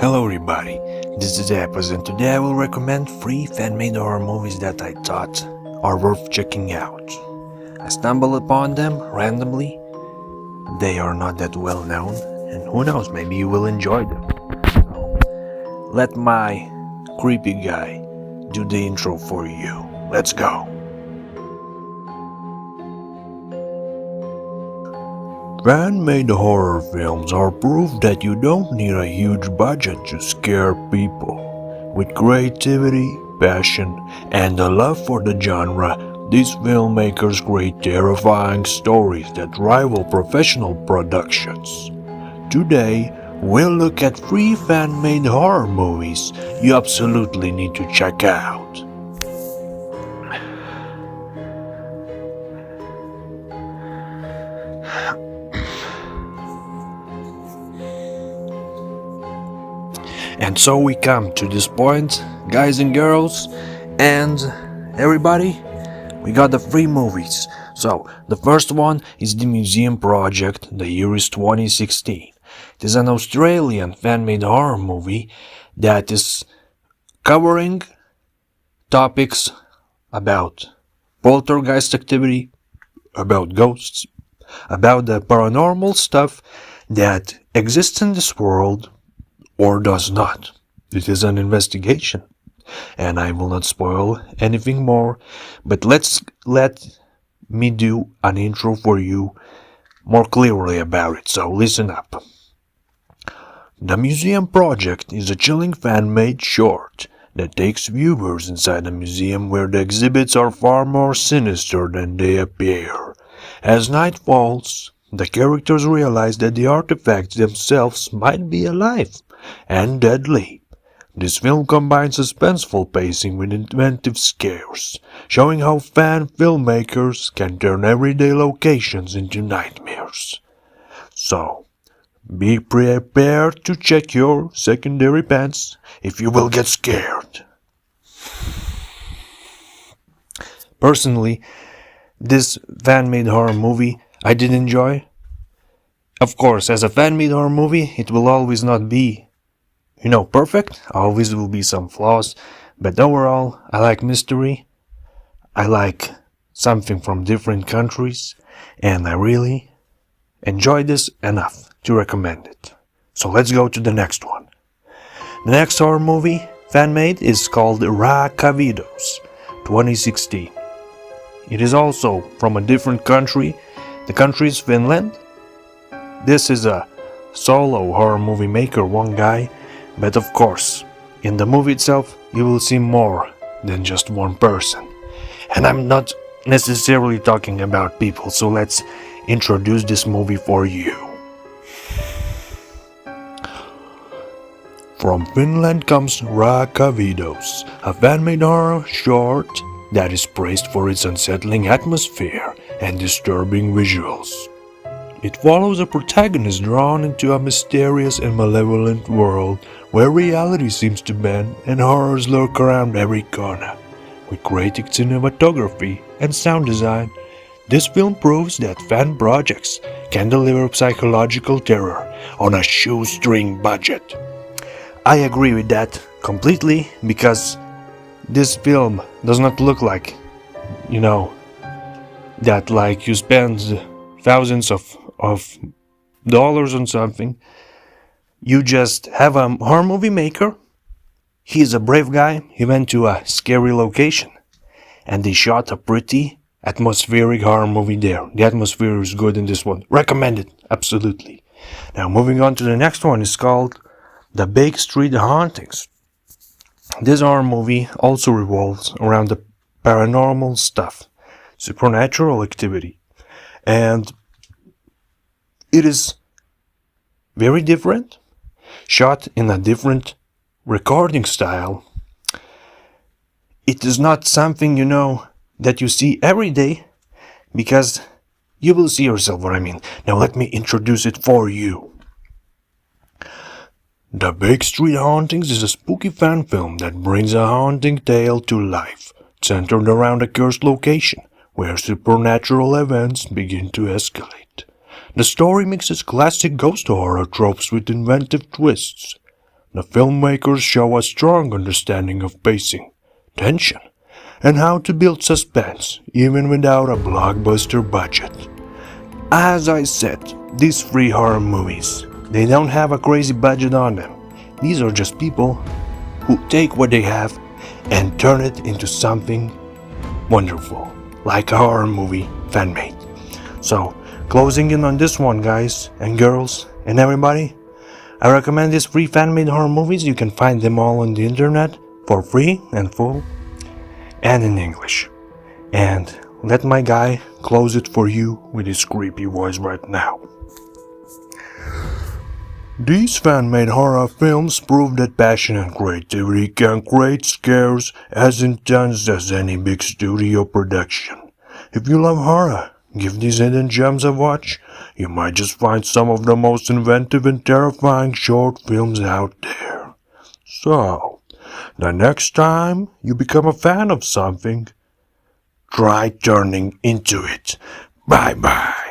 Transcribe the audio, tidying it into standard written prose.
Hello everybody, this is Apples and today I will recommend 3 fan-made horror movies that I thought are worth checking out. I stumbled upon them randomly. They are not that well known and who knows, maybe you will enjoy them. So, let my creepy guy do the intro for you. Let's go. Fan-made horror films are proof that you don't need a huge budget to scare people. With creativity, passion, and a love for the genre, these filmmakers create terrifying stories that rival professional productions. Today, we'll look at 3 fan-made horror movies you absolutely need to check out. And so we come to this point, guys and girls, and everybody, we got the 3 movies. So, the first one is The Museum Project, the year is 2016. It is an Australian fan-made horror movie that is covering topics about poltergeist activity, about ghosts, about the paranormal stuff that exists in this world or does not. It is an investigation, and I will not spoil anything more, but let me do an intro for you more clearly about it, so listen up. The Museum Project is a chilling fan-made short that takes viewers inside a museum where the exhibits are far more sinister than they appear. As night falls, the characters realize that the artifacts themselves might be alive and deadly. This film combines suspenseful pacing with inventive scares, showing how fan filmmakers can turn everyday locations into nightmares. So, be prepared to check your secondary pants if you will get scared. Personally, this fan-made horror movie I did enjoy. Of course, as a fan-made horror movie, it will always not be perfect. Always will be some flaws, but overall, I like mystery. I like something from different countries, and I really enjoyed this enough to recommend it. So let's go to the next one. The next horror movie, fan-made, is called Raakavedos, 2016. It is also from a different country. The country is Finland. This is a solo horror movie maker, one guy. But of course, in the movie itself, you will see more than just one person. And I'm not necessarily talking about people, so let's introduce this movie for you. From Finland comes Raakavedos, a fan-made horror short that is praised for its unsettling atmosphere and disturbing visuals. It follows a protagonist drawn into a mysterious and malevolent world where reality seems to bend and horrors lurk around every corner. With great cinematography and sound design, this film proves that fan projects can deliver psychological terror on a shoestring budget. I agree with that completely, because this film does not look like, that like you spend thousands of dollars on something. You just have a horror movie maker. He's a brave guy. He went to a scary location and they shot a pretty atmospheric horror movie there. The atmosphere is good in this one. Recommend it, absolutely. Now moving on to the next one, is called The Bake Street Hauntings. This horror movie also revolves around the paranormal stuff, supernatural activity, and it is very different, shot in a different recording style. It is not something, that you see every day, because you will see yourself what I mean. Now let me introduce it for you. The Bake Street Hauntings is a spooky fan film that brings a haunting tale to life, centered around a cursed location where supernatural events begin to escalate. The story mixes classic ghost horror tropes with inventive twists. the filmmakers show a strong understanding of pacing, tension, and how to build suspense even without a blockbuster budget. As I said, these free horror movies, they don't have a crazy budget on them. These are just people who take what they have and turn it into something wonderful, like a horror movie fan-made. So, closing in on this one, guys and girls and everybody, I recommend these free fan-made horror movies. You can find them all on the internet for free and full and in English. And let my guy close it for you with his creepy voice right now. These fan-made horror films prove that passion and creativity can create scares as intense as any big studio production. If you love horror, give these hidden gems a watch. You might just find some of the most inventive and terrifying short films out there. So, the next time you become a fan of something, try turning into it. Bye-bye.